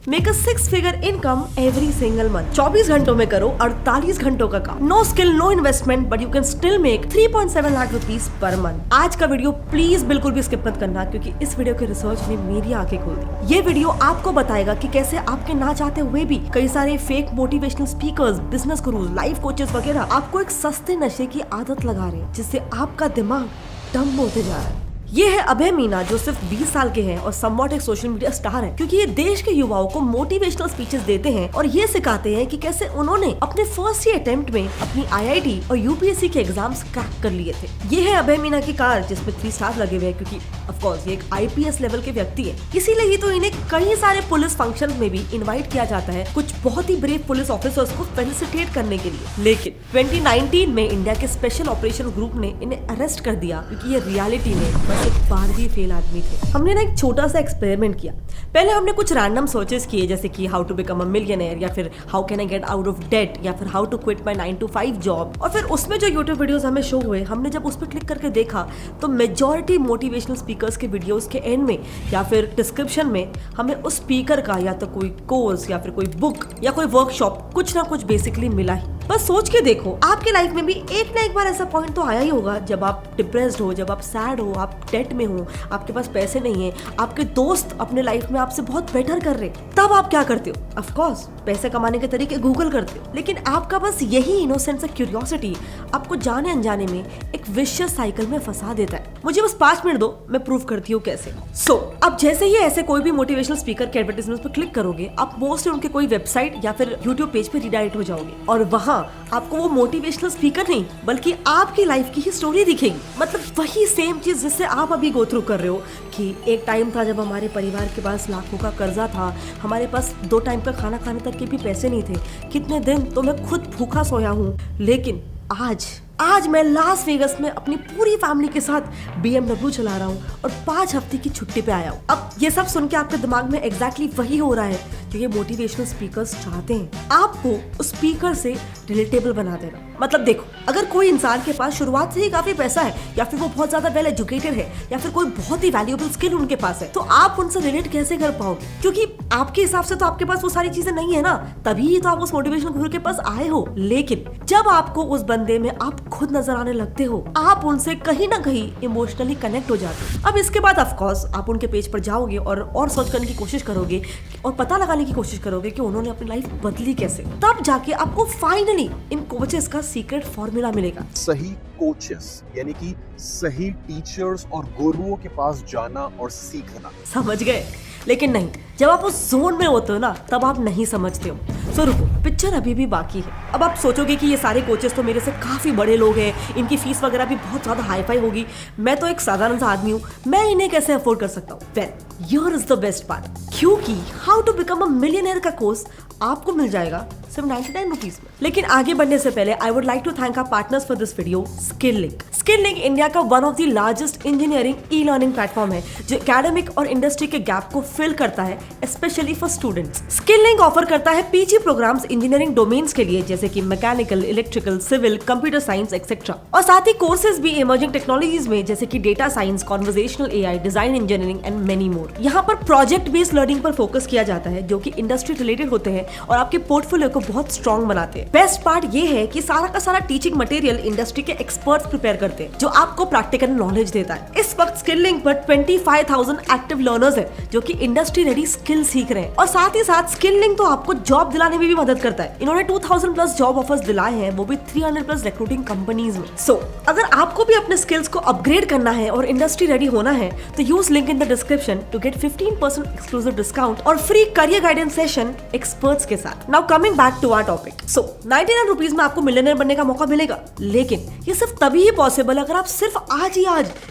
Make a 6 figure income every single month. 24 घंटों में करो 48 घंटों का काम। No skill, no investment, but you can still make 3.7 lakh rupees per month. आज का वीडियो प्लीज बिल्कुल भी स्किप मत करना, क्योंकि इस वीडियो के रिसर्च ने मेरी आंखें खोल दी। ये वीडियो आपको बताएगा कि कैसे आपके ना चाहते हुए भी कई सारे fake motivational speakers, business gurus, life coaches वगैरह आपको एक सस्ते नशे की आदत लगा रहे हैं, जिससे आपका दिमाग डंब होते जा रहा है। ये है अभय मीना, जो सिर्फ 20 साल के हैं और समवॉट एक सोशल मीडिया स्टार हैं, क्योंकि ये देश के युवाओं को मोटिवेशनल स्पीचेस देते हैं और ये सिखाते हैं कि कैसे उन्होंने अपने फर्स्ट ही अटेम्प्ट में अपनी आईआईटी और यूपीएससी के एग्जाम्स क्रैक कर लिए थे। ये है अभय मीना की कार, जिसमें 3 स्टार लगे हुए हैं, क्योंकि ऑफ कोर्स ये एक आईपीएस लेवल के व्यक्ति है। इसीलिए ही तो इन्हें कई सारे पुलिस फंक्शन में भी इन्वाइट किया जाता है, कुछ बहुत ही ब्रेव पुलिस ऑफिसर्स को फेलिसिटेट करने के लिए। लेकिन 2019 में इंडिया के स्पेशल ऑपरेशन ग्रुप ने इन्हें अरेस्ट कर दिया, क्योंकि ये रियलिटी में एक बार भी फेल आदमी थे। हमने ना एक छोटा सा एक्सपेरिमेंट किया। पहले हमने कुछ रैंडम सर्चेस किए, जैसे कि how to become a millionaire, या फिर how can I get out of debt, या फिर how to quit my 9 to 5 job. और फिर उसमें जो यूट्यूब वीडियोस हमें शो हुए, हमने जब उस पर क्लिक करके देखा तो मेजॉरिटी मोटिवेशनल स्पीकर्स के वीडियोस के एंड में या फिर डिस्क्रिप्शन में हमें उस स्पीकर का या तो कोई कोर्स या फिर कोई बुक या कोई वर्कशॉप, कुछ ना कुछ बेसिकली मिला ही। बस सोच के देखो, आपके लाइफ में भी एक ना एक बार ऐसा पॉइंट तो आया ही होगा जब आप डिप्रेस्ड हो, जब आप सैड हो, आप डेट में हो, आपके पास पैसे नहीं है, आपके दोस्त अपने लाइफ में आपसे बहुत बेटर कर रहे, तब आप क्या करते हो? ऑफ कोर्स पैसे कमाने के तरीके गूगल करते हो। लेकिन आपका बस यही इनोसेंस और क्यूरियोसिटी आपको जाने अनजाने में एक विशियस साइकिल में फंसा देता है। मुझे बस 5 मिनट दो, मैं प्रूव करती हूँ कैसे। अब जैसे ही ऐसे कोई भी मोटिवेशनल स्पीकर के एडवर्टाइजमेंट पर क्लिक करोगे, आप मोस्टली उनके कोई वेबसाइट या फिर यूट्यूब पेज पे रिडायरेक्ट हो जाओगे, और वहाँ आपको वो मोटिवेशनल स्पीकर नहीं बल्कि आपकी लाइफ की ही स्टोरी दिखेगी। मतलब वही सेम चीज जिससे आप अभी गो थ्रू कर रहे हो, कि एक टाइम था जब हमारे परिवार के पास लाखों का कर्जा था, हमारे पास 2 टाइम का खाना खाने तक के भी पैसे नहीं थे, कितने दिन तो मैं खुद भूखा सोया हूँ, लेकिन आज मैं लास वेगस में अपनी पूरी फैमिली के साथ BMW चला रहा हूँ और 5 हफ्ते की छुट्टी पे आया हूँ। अब ये सब सुन के आपके दिमाग में एग्जैक्टली वही हो रहा है जो ये मोटिवेशनल स्पीकर्स चाहते हैं, आपको उस स्पीकर से रिलेटेबल बना देना। मतलब देखो, अगर कोई इंसान के पास शुरुआत से ही काफी पैसा है, या फिर वो बहुत ज्यादा वेल एजुकेटेड है, या फिर कोई बहुत ही वैल्यूएबल स्किल उनके पास है, तो आप उनसे रिलेट कैसे कर पाओगे? क्योंकि आपके हिसाब से तो आपके पास वो सारी चीजें नहीं है ना, तभी तो आप उस मोटिवेशनल गुरु के पास आए हो। लेकिन जब आपको उस बंदे में आप खुद नजर आने लगते हो, आप उनसे कहीं ना कहीं इमोशनली कनेक्ट हो जाते हो। अब इसके बाद ऑफ कोर्स आप उनके पेज पर जाओगे और सर्च करने की कोशिश करोगे और पता लगाने की कोशिश करोगे कि उन्होंने अपनी लाइफ बदली कैसे। तब जाके आपको फाइनली इन कोचेस का सीक्रेट फॉर्मूला मिलेगा। सही कोचेस यानी कि सही टीचर्स और गुरुओं के पास जाना और सीखना। समझ गए? लेकिन नहीं, जब आप उस जोन में होते हो ना, तब आप नहीं समझते हो। सो रुको, पिक्चर अभी भी बाकी है। अब आप सोचोगे कि ये सारे कोचेस तो मेरे से काफी बड़े लोग हैं, इनकी फीस वगैरह भी बहुत ज्यादा हाई फाई होगी, मैं तो एक साधारण सा आदमी हूँ, मैं इन्हें कैसे अफोर्ड कर सकता हूँ? Well, here is the best part, क्योंकि how to become a millionaire का कोर्स आपको मिल जाएगा सिर्फ 99 रुपीज में। लेकिन आगे बढ़ने से पहले I would like to thank our partners for this video, Skill Link. Skill Link India का one of the largest engineering e learning platform है, जो एकेडमिक और इंडस्ट्री के गैप को फिल करता है, specially for students. Skill link offer करता है पीजी प्रोग्राम्स इंजीनियरिंग डोमेन्स के लिए, जैसे कि mechanical, electrical, civil, computer science etcetera, और साथ ही कोर्सेज भी इमर्जिंग टेक्नोलॉजीज में, जैसे कि data science, conversational AI, design engineering and many more. यहाँ पर प्रोजेक्ट बेस्ड लर्निंग पर फोकस किया जाता है, जो कि इंडस्ट्री रिलेटेड होते हैं और आपके पोर्टफोलियो को बहुत स्ट्रॉन्ग बनाते हैं। बेस्ट पार्ट ये है कि सारा का सारा टीचिंग मटेरियल इंडस्ट्री के एक्सपर्ट्स प्रिपेयर करते हैं, जो आपको प्रैक्टिकल नॉलेज देता है। इस वक्त स्किल लिंक पर 25,000 एक्टिव लर्नर्स हैं, जो कि इंडस्ट्री रेडी स्किल सीख रहे हैं, और साथ ही साथ स्किल लिंक तो आपको जॉब दिलाने में भी मदद करता है। इन्होंने 2000 प्लस जॉब ऑफर्स दिलाए हैं, वो भी 300 प्लस रिक्रूटिंग कंपनीज में। अगर आपको भी अपने स्किल्स को अपग्रेड करना है और इंडस्ट्री रेडी होना है, तो use link in the description to get 15% exclusive discount और free career guidance session experts के साथ। Now coming back to our topic, 99 rupees में आपको मिलियनेयर बनने का मौका मिलेगा, लेकिन ये सिर्फ तभी ही पॉसिबल अगर आप सिर्फ आज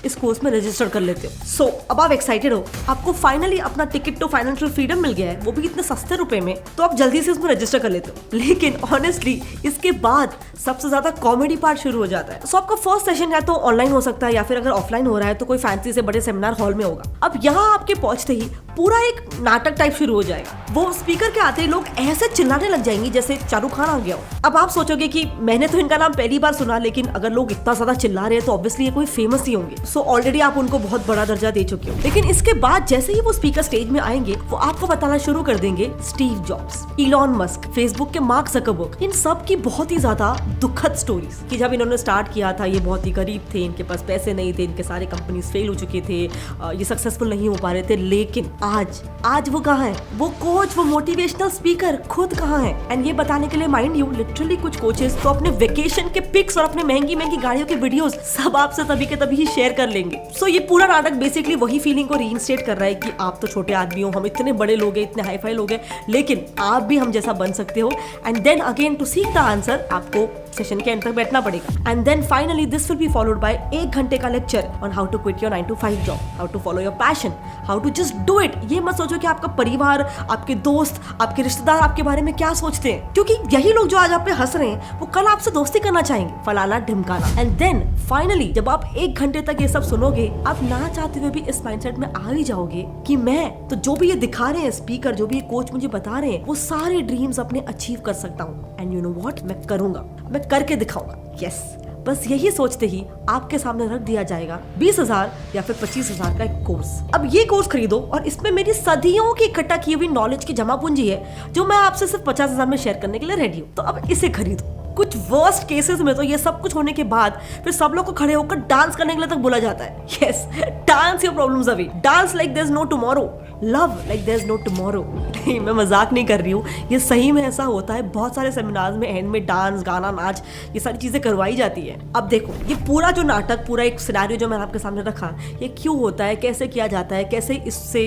इस कोर्स में रजिस्टर कर लेते हो। अब आप एक्साइटेड हो, आपको फाइनली अपना टिकट टू फाइनेंशियल फ्रीडम मिल गया है, वो भी इतने सस्ते रुपए में, तो आप जल्दी से उसमें रजिस्टर कर लेते हो। लेकिन ऑनेस्टली इसके बाद सबसे ज्यादा कॉमेडी पार्ट शुरू हो जाता है। आपका फर्स्ट सेशन या तो ऑनलाइन हो सकता है, या फिर अगर ऑफलाइन हो रहा है तो कोई फैंसी से बड़े सेमिनार हॉल में होगा। अब यहाँ आपके पहुंचते ही पूरा एक नाटक टाइप शुरू हो जाएगा। वो स्पीकर के आते ही लोग ऐसे चिल्लाने लग जाएंगे जैसे शाहरुख खान आ गया हो। अब आप सोचोगे कि मैंने तो इनका नाम पहली बार सुना, लेकिन अगर अगर लोग इतना ज्यादा चिल्ला रहे हैं तो ऑब्वियसली ये कोई फेमस ही होंगे, सो ऑलरेडी आप उनको बहुत बड़ा दर्जा दे चुके हो। लेकिन इसके बाद जैसे ही वो स्पीकर स्टेज में आएंगे वो आपको बताना शुरू कर देंगे Steve jobs, Elon Musk, Facebook के मार्क ज़करबर्ग, इन सब की बहुत ही ज्यादा दुखद स्टोरीज कि जब इन्होंने स्टार्ट किया था ये बहुत ही गरीब थे, इनके पास पैसे नहीं थे, इनके सारे कंपनीज फेल हो चुके थे, ये सक्सेसफुल नहीं हो पा रहे थे। लेकिन आज वो कहाँ है, वो कोच, वो मोटिवेशनल स्पीकर खुद कहाँ है। एंड ये बताने के लिए माइंड यू लिटरली कुछ कोचेस तो अपने वेकेशन के पिक्स और अपने महंगी महंगी गाड़ियों के वीडियोस सब आपसे तभी के तभी ही शेयर कर लेंगे। सो ये पूरा नाटक बेसिकली वही फीलिंग को रीइंस्टेट कर रहा है कि आप तो छोटे आदमी हो, हम इतने बड़े लोग हैं, इतने हाई फाई लोग हैं, लेकिन आप भी हम जैसा बन सकते हो। And then again to seek the answer आपको सेशन के एंड तक बैठना पड़ेगा। And then finally this will be followed by 1 घंटे का lecture on how to quit your 9 to 5 job, how to follow your passion, how to just do it. ये मत सोचो कि आपका परिवार, आपके दोस्त, आपके रिश्तेदार आपके बारे में क्या सोचते हैं, क्योंकि यही लोग जो आज आप पे हंस रहे हैं वो कल आपसे दोस्ती करना चाहेंगे, फलाना ढिमकाना। एंड देन फाइनली जब आप 1 घंटे तक ये सब सुनोगे, आप ना चाहते हुए भी इस माइंडसेट में आ ही जाओगे कि मैं तो जो भी ये दिखा रहे हैं स्पीकर, जो भी ये कोच मुझे बता रहे हैं, वो सारे ड्रीम्स अपने अचीव कर सकता हूँ। एंड यू नो व्हाट, मैं करूंगा, मैं करके दिखाऊंगा। यस, बस यही सोचते ही आपके सामने रख दिया जाएगा 20,000 या फिर 25,000 का एक कोर्स। अब ये कोर्स खरीदो और इसमें मेरी सदियों की इकट्ठा की हुई नॉलेज की जमा पूंजी है जो मैं आपसे सिर्फ 50,000 में शेयर करने के लिए रेडी हूँ। तो अब इसे खरीदो। कुछ वर्स्ट केसेस में तो ये सब कुछ होने के बाद फिर सब लोग को खड़े होकर डांस करने के लिए तक बोला जाता है। Yes, dance your problems away, dance like there is no tomorrow, love like there is no tomorrow. नहीं, मैं मजाक नहीं कर रही हूँ, ये सही में ऐसा होता है। बहुत सारे सेमिनार्स में एंड में डांस, गाना, नाच, ये सारी चीजें करवाई जाती है। अब देखो, ये पूरा जो नाटक, पूरा एक सिनेरियो जो मैंने आपके सामने रखा, ये क्यों होता है, कैसे किया जाता है, कैसे इससे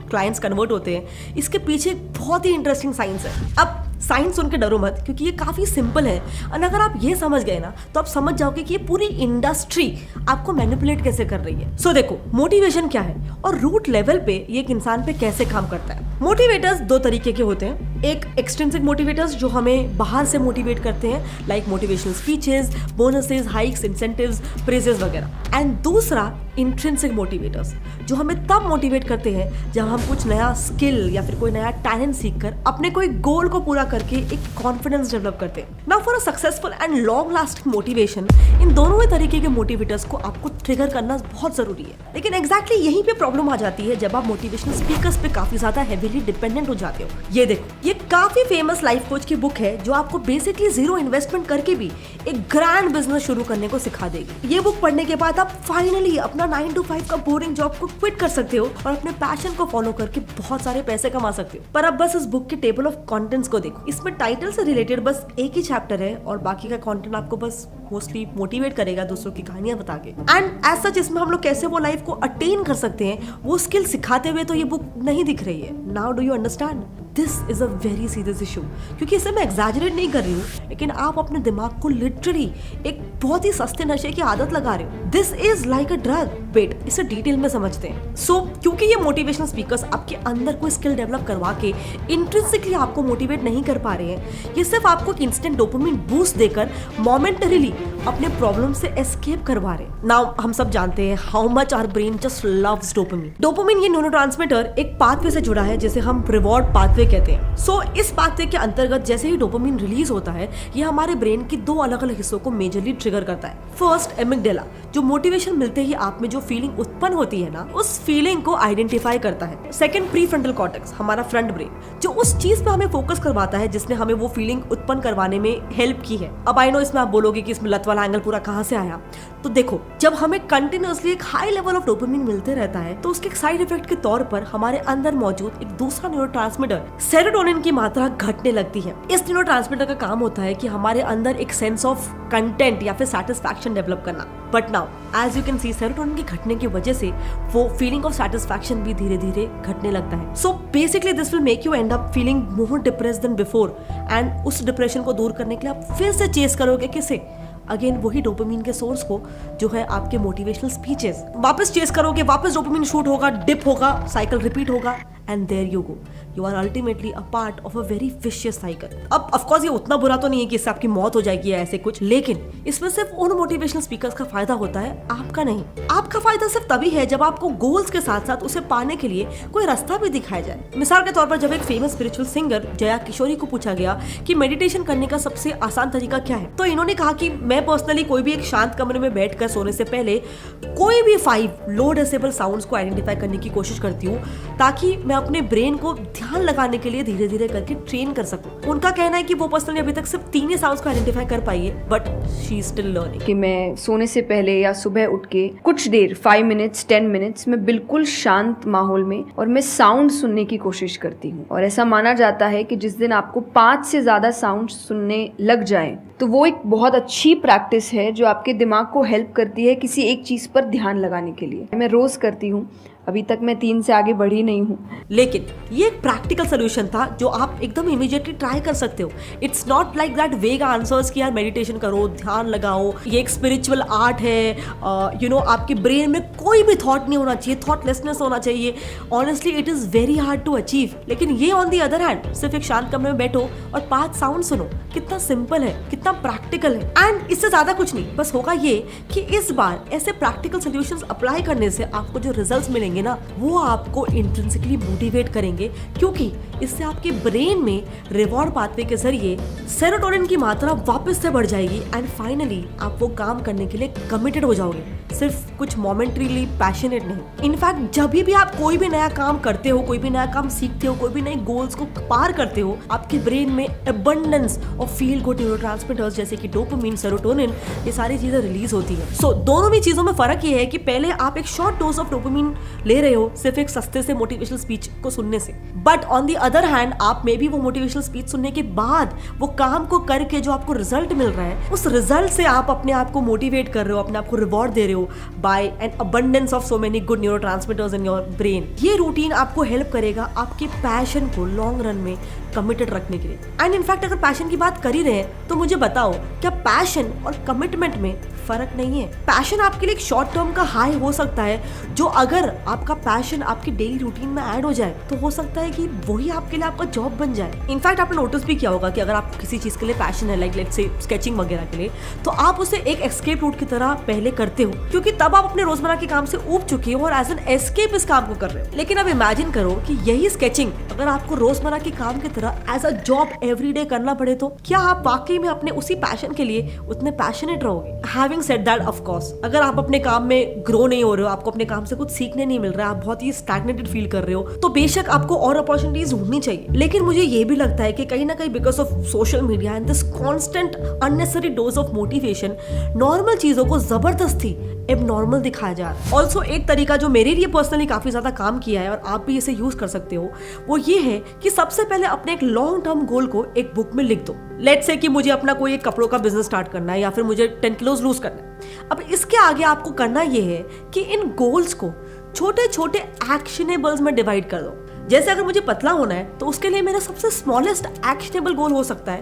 क्लाइंट्स कन्वर्ट होते हैं, इसके पीछे एक बहुत ही इंटरेस्टिंग साइंस है। अब साइंस सुन के डरो मत, क्योंकि ये काफी सिंपल है। और अगर आप ये समझ गए ना तो आप समझ जाओगे कि ये पूरी इंडस्ट्री आपको मैनिपुलेट कैसे कर रही है। सो देखो, मोटिवेशन क्या है और रूट लेवल पे ये एक इंसान पे कैसे काम करता है। मोटिवेटर्स 2 तरीके के होते हैं। एक एक्सट्रिंसिक मोटिवेटर्स जो हमें बाहर से मोटिवेट करते हैं, like motivational speeches, bonuses, hikes, incentives, praises वगैरह। एंड दूसरा इंट्रिंसिक मोटिवेटर्स जो हमें तब मोटिवेट करते हैं जब हम कुछ नया स्किल या फिर कोई नया टैलेंट सीखकर अपने कोई गोल को पूरा करके एक कॉन्फिडेंस डेवलप करते हैं। Now for a successful and long lasting motivation, इन दोनों ही तरीके के मोटिवेटर्स को आपको ट्रिगर करना बहुत जरूरी है। लेकिन एग्जैक्टली यहीं पे प्रॉब्लम आ जाती है जब आप मोटिवेशनल स्पीकर्स पे काफी ज्यादा हेवीली डिपेंडेंट हो जाते हो। ये देखो, ये काफी फेमस लाइफ कोच की बुक है जो आपको बेसिकली 0 इन्वेस्टमेंट करके भी एक ग्रैंड बिजनेस शुरू करने को सिखा देगी। ये बुक पढ़ने के बाद आप फाइनली अपना 9 to 5 का बोरिंग जॉब को क्विट कर सकते हो और अपने पैशन को फॉलो करके बहुत सारे पैसे कमा सकते हो। पर अब बस इस बुक के टेबल ऑफ कंटेंट्स को देखो, इसमें टाइटल से रिलेटेड बस एक ही चैप्टर है और बाकी का कंटेंट आपको बस मोस्टली मोटिवेट करेगा दूसरों की कहानियां बता के। एंड एज सच इसमें हम लोग कैसे वो लाइफ को अटेन कर सकते हैं वो स्किल सिखाते हुए तो ये बुक नहीं दिख रही है। Now do you understand? This is a very serious issue. क्योंकि इसे मैं एग्जैजरेट नहीं कर रही हूँ, लेकिन आप अपने दिमाग को लिटरली एक बहुत ही सस्ते नशे की आदत लगा रहे हो। This is like a drug. Wait, इसे डिटेल में समझते हैं। सो क्योंकि ये मोटिवेशनल स्पीकर्स आपके अंदर कोई स्किल डेवलप करवा के इंट्रिंसिकली आपको मोटिवेट नहीं कर पा रहे हैं, ये सिर्फ आपको इंस्टेंट डोपामिन बूस्ट देकर मोमेंटरीली अपने प्रॉब्लम से एस्केप करवा रहे हैं। नाउ हम सब जानते हैं how much our brain just loves dopamine. Dopamine ये न्यूरोट्रांसमीटर एक पाथवे से जुड़ा है जिसे हम रिवॉर्ड पाथवे कहते हैं। सो इस पाथवे के अंतर्गत जैसे ही डोपामिन रिलीज होता है, ये हमारे ब्रेन की 2 अलग अलग हिस्सों को मेजरली ट्रिगर करता है। फर्स्ट, एमिगडाला, जो मोटिवेशन मिलते ही आप में जो फीलिंग उत्पन्न होती है ना, उस फीलिंग को आइडेंटिफाई करता है। सेकंड, प्रीफ्रंटल कॉर्टेक्स, हमारा फ्रंट ब्रेन, जो उस चीज पे हमें फोकस करवाता है जिसने हमें वो फीलिंग उत्पन्न करवाने में हेल्प की है। अब आई नो इसमें आप बोलोगे कि इसमें लत वाला एंगल पूरा कहां से आया। तो देखो, जब हमें कंटिन्यूअसली एक हाई लेवल ऑफ डोपामिन मिलते रहता है तो उसके साइड इफेक्ट के तौर पर हमारे अंदर मौजूद एक दूसरा न्यूरोट्रांसमीटर सेरोटोनिन की मात्रा घटने लगती है। इस न्यूरोट्रांसमीटर का काम होता है कि हमारे अंदर एक सेंस ऑफ कंटेंट या फिर सेटिस्फैक्शन डेवलप करना। But now as you can see, serotonin के घटने की वजह से वो फीलिंग ऑफ सेटिस्फैक्शन भी धीरे धीरे घटने लगता है। So basically this will make you end up feeling more depressed than before. And उस डिप्रेशन को दूर करने के लिए आप फिर से चेस करोगे किसे? अगेन वही डोपामिन के सोर्स को, जो है आपके मोटिवेशनल स्पीचेस। वापस चेस करोगे, वापस डोपामिन शूट होगा, डिप होगा, साइकिल रिपीट होगा। And there you go, you are ultimately a part of a very vicious cycle. अब ऑफ कोर्स ये उतना बुरा तो नहीं है कि इससे आपकी मौत हो जाएगी या ऐसे कुछ, लेकिन इसमें सिर्फ उन मोटिवेशनल स्पीकर्स का फायदा होता है, आपका नहीं। आपका फायदा सिर्फ तभी है जब आपको गोल्स के साथ साथ उसे पाने के लिए कोई रास्ता भी दिखाया जाए। मिसाल के तौर पर जब एक famous spiritual singer Jaya Kishori को पूछा गया कि मेडिटेशन करने का सबसे आसान तरीका क्या है, तो इन्होंने कहा कि मैं पर्सनली कोई भी एक शांत कमरे में बैठकर सोने से पहले कोई भी 5 लो डेसिबल साउंड्स को आइडेंटिफाई करने की कोशिश करती हूँ, ताकि मैं अपने ब्रेन को ध्यान लगाने के लिए धीरे धीरे करके ट्रेन कर सकूं। उनका कहना है कि वो पर्सनली अभी तक सिर्फ 3 ही साउंड्स को आइडेंटिफाई कर पाई है, but she is still learning. कि मैं सोने से पहले या सुबह उठ के कुछ देर 5 मिनट्स 10 मिनट्स में बिल्कुल शांत माहौल में और मैं साउंड सुनने की कोशिश करती हूँ। और ऐसा माना जाता है कि जिस दिन आपको 5 से ज़्यादा साउंड सुनने लग जाए तो वो एक बहुत अच्छी प्रैक्टिस है जो आपके दिमाग को हेल्प करती है किसी एक चीज़ पर ध्यान लगाने के लिए। मैं रोज़ करती हूँ, अभी तक मैं 3 से आगे बढ़ी नहीं हूँ। लेकिन ये एक प्रैक्टिकल सोल्यूशन था जो आप एकदम इमीडिएटली ट्राई कर सकते हो। इट्स नॉट लाइक दैट वेग आंसर्स कि यार मेडिटेशन करो, ध्यान लगाओ, ये एक स्पिरिचुअल आर्ट है, आपके ब्रेन में कोई भी थॉट नहीं होना चाहिए, थॉटलेसनेस होना चाहिए। Honestly it is very hard to achieve. लेकिन ये ऑन दी अदर हैंड सिर्फ एक शांत कमरे में बैठो और 5 साउंड सुनो, कितना सिंपल है, कितना प्रैक्टिकल है। एंड इससे ज्यादा कुछ नहीं, बस होगा ये कि इस बार ऐसे प्रैक्टिकल सोल्यूशंस अप्लाई करने से आपको जो रिजल्ट्स मिलेंगे ना, वो आपको इंट्रिंसिकली मोटिवेट करेंगे, क्योंकि इससे आपके ब्रेन में रिवॉर्ड पाथवे के जरिए सेरोटोनिन की मात्रा वापस से बढ़ जाएगी एंड फाइनली आप वो काम करने के लिए कमिटेड हो जाओगे, सिर्फ कुछ मोमेंटरीली पैशनेट नहीं। इनफैक्ट जब भी आप कोई भी नया काम करते हो, कोई भी नया काम सीखते हो, कोई भी नए गोल्स को पार करते हो, आपके ब्रेन में abundance of feel good neurotransmitters जैसे कि डोपामिन, सेरोटोनिन, ये सारी चीजें रिलीज होती है। सो दोनों भी चीजों में फर्क ये है कि पहले आप एक शॉर्ट डोज ऑफ डोपामिन ले रहे हो सिर्फ एक सस्ते से मोटिवेशनल स्पीच को सुनने से, but on the other hand आप मे बी वो मोटिवेशनल स्पीच सुनने के बाद वो काम को करके जो आपको रिजल्ट मिल रहा है, उस रिजल्ट से आप अपने आप को मोटिवेट कर रहे हो, अपने आप को रिवॉर्ड दे रहे हो by an abundance of so many good neurotransmitters in your brain. ये रूटीन आपको हेल्प करेगा आपके पैशन को लॉन्ग रन में कमिटेड रखने के लिए। एंड इनफैक्ट अगर पैशन की बात कर ही रहे हैं तो मुझे बताओ, क्या पैशन और कमिटमेंट में फर्क नहीं है? पैशन आपके लिए एक शॉर्ट टर्म का हाई हो सकता है, जो अगर आपका पैशन आपके डेली रूटीन में ऐड हो जाए तो हो सकता है कि वही आपके लिए आपका जॉब बन जाए। इनफैक्ट आपने नोटिस भी किया होगा कि अगर आप किसी चीज के लिए पैशन है, लाइक लेट्स से स्केचिंग वगैरह के लिए, तो आप उसे एक एस्केप रूट की तरह पहले करते हो, क्योंकि तब आप अपने रोजमर्रा के काम से ऊब चुके हो और एज एन एस्केप इस काम को कर रहे हो। लेकिन अब इमेजिन करो कि यही स्केचिंग अगर आपको रोजमर्रा के काम की तरह एज अ जॉब एवरीडे करना पड़े, तो क्या आप वाकई में अपने उसी पैशन के लिए उतने पैशनेट रहोगे? Having said that, of course अगर आप अपने काम में ग्रो नहीं हो रहे हो, आपको अपने काम से कुछ सीखने नहीं मिल रहा है, आप बहुत ही स्टैग्नेटेड फील कर रहे हो, तो बेशक आपको और अपॉर्चुनिटीज ढूंढनी चाहिए। लेकिन मुझे ये भी लगता है कि कहीं ना कहीं because of social media and this constant unnecessary dose of motivation, normal चीजों को जबरदस्ती एबनॉर्मल दिखाया जा रहा है। ऑल्सो एक तरीका जो मेरे लिए पर्सनली काफी ज्यादा काम किया है और आप भी इसे यूज कर सकते हो, वो ये है कि सबसे पहले अपने एक लॉन्ग टर्म गोल को एक बुक में लिख दो। लेट्स से कि मुझे अपना कोई एक कपड़ों का बिजनेस स्टार्ट करना है या फिर मुझे 10 किलोज लूज करना है। अब इसके आगे आपको करना ये है कि इन गोल्स को छोटे छोटे एक्शनेबल्स में डिवाइड कर दो। जैसे अगर मुझे पतला होना है तो उसके लिए मेरा सबसे स्मॉलेस्ट एक्शनेबल गोल हो सकता है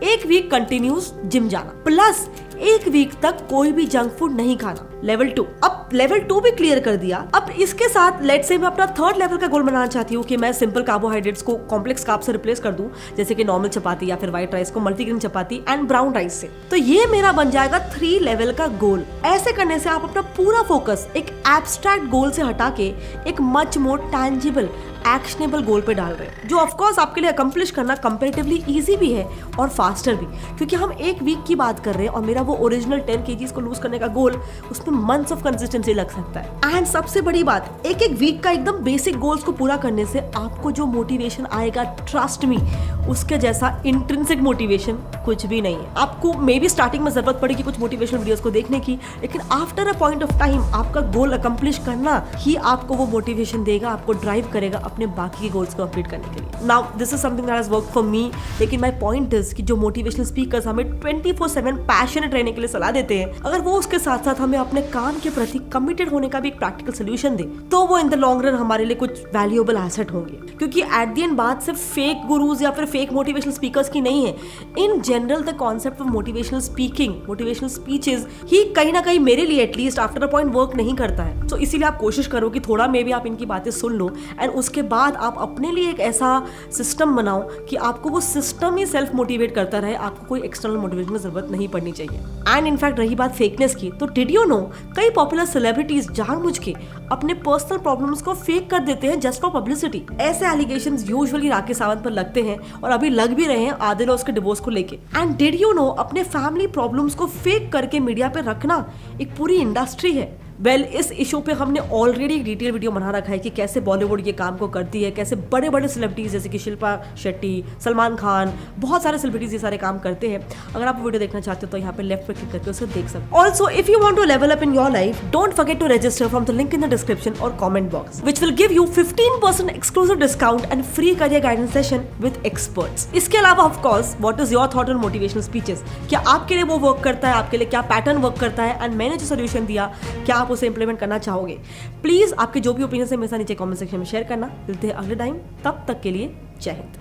1 वीक कंटिन्यूस जिम जाना, प्लस 1 वीक तक कोई भी जंक फूड नहीं खाना। लेवल 2, अब लेवल 2 भी क्लियर कर दिया। अब इसके साथ लेट्स से मैं अपना 3rd लेवल का गोल बनाना चाहती हूँ कि मैं सिंपल कार्बोहाइड्रेट्स को कॉम्प्लेक्स कार्ब से रिप्लेस कर दूं, जैसे कि नॉर्मल चपाती या फिर व्हाइट राइस को multigrain chapati and brown rice से। तो ये मेरा बन जाएगा 3 लेवल का गोल। ऐसे करने से आप अपना पूरा फोकस एक एब्स्ट्रैक्ट गोल से हटा के एक मच मोर टैंजिबल एक्शनेबल गोल पे डाल रहे हैं, जो ऑफ कोर्स आपके लिए अकम्प्लिश करना कंपैरेटिवली इजी भी है और फास्टर भी, क्योंकि हम 1 वीक की बात कर रहे हैं और मेरा वो ओरिजिनल 10 kgs को लूज करने का गोल, उसमें मंथ्स ऑफ कंसिस्टेंसी लग सकता है। एंड सबसे बड़ी बात, 1 वीक का एकदम बेसिक गोल्स को पूरा करने से आपको जो मोटिवेशन आएगा, ट्रस्ट मी, उसके जैसा इंट्रिंसिक मोटिवेशन कुछ भी नहीं है। आपको मे बी स्टार्टिंग में जरूरत पड़ेगी कुछ मोटिवेशनल वीडियोस को देखने की, लेकिन after a point of time आपका गोल अकम्प्लिश करना ही आपको वो मोटिवेशन देगा, आपको ड्राइव करेगा अपने बाकी गोल्स को कंप्लीट करने के लिए। Now this is something that has worked for me, लेकिन माय पॉइंट इज कि जो मोटिवेशनल स्पीकर्स हमें 24/7 पैशनेट रहने के लिए सलाह देते हैं, अगर वो उसके साथ साथ हमें अपने काम के प्रति कमिटेड होने का भी एक प्रैक्टिकल सोल्यूशन दे, तो वो इन द लॉन्ग रन हमारे लिए कुछ वैल्यूएबल एसेट होंगे। क्योंकि एट द एंड बात सिर्फ फेक गुरुज या फिर फेक मोटिवेशनल स्पीकर्स की नहीं है। In general the concept of motivational speaking, motivational speeches ही कहीं ना कहीं मेरे लिए at least after a point work नहीं करता है। तो इसीलिए आप कोशिश करो कि थोड़ा मे भी आप इनकी बातें सुन लो एंड उसके बाद आप अपने लिए एक ऐसा सिस्टम बनाओ कि आपको वो सिस्टम ही सेल्फ मोटिवेट करता रहे, आपको कोई एक्सटर्नल मोटिवेशन की जरूरत नहीं पड़नी चाहिए। एंड इनफैक्ट रही बात फेकनेस की, तो डिड यू नो कई पॉपुलर सेलिब्रिटीज जानबूझ के अपने पर्सनल प्रॉब्लम्स को फेक कर देते हैं जस्ट फॉर पब्लिसिटी। ऐसे एलिगेशंस यूजुअली राकेश सावंत पर लगते हैं और अभी लग भी रहे हैं आदिल और उसके डिवोर्स को लेके। एंड डिड यू नो अपने फैमिली प्रॉब्लम्स को फेक करके मीडिया पे रखना एक पूरी इंडस्ट्री है। वेल इस इशू पे हमने ऑलरेडी एक डिटेल वीडियो बना रखा है कि कैसे बॉलीवुड ये काम को करती है, कैसे बड़े बड़े सेलिब्रिटीज जैसे कि शिल्पा शेट्टी, सलमान खान, बहुत सारे सेलिब्रिटीज ये सारे काम करते हैं। अगर आप वीडियो देखना चाहते हो तो यहाँ पे लेफ्ट पे क्लिक करके उसे देख सकते हो। Also if you want to level up in your life, don't forget to register from the link in the description और comment box which will give you 15% exclusive discount and free career guidance session with experts. इसके अलावा of course what is your thought on motivational speeches? क्या आपके लिए वो work करता है, आपके लिए क्या पैटर्न वर्क करता है, एंड मैंने जो सोल्यूशन दिया क्या आप उसे इंप्लीमेंट करना चाहोगे? प्लीज आपके जो भी ओपिनियन है मेरे साथ नीचे कमेंट सेक्शन में शेयर करना। मिलते हैं अगले टाइम, तब तक के लिए जय हिंद।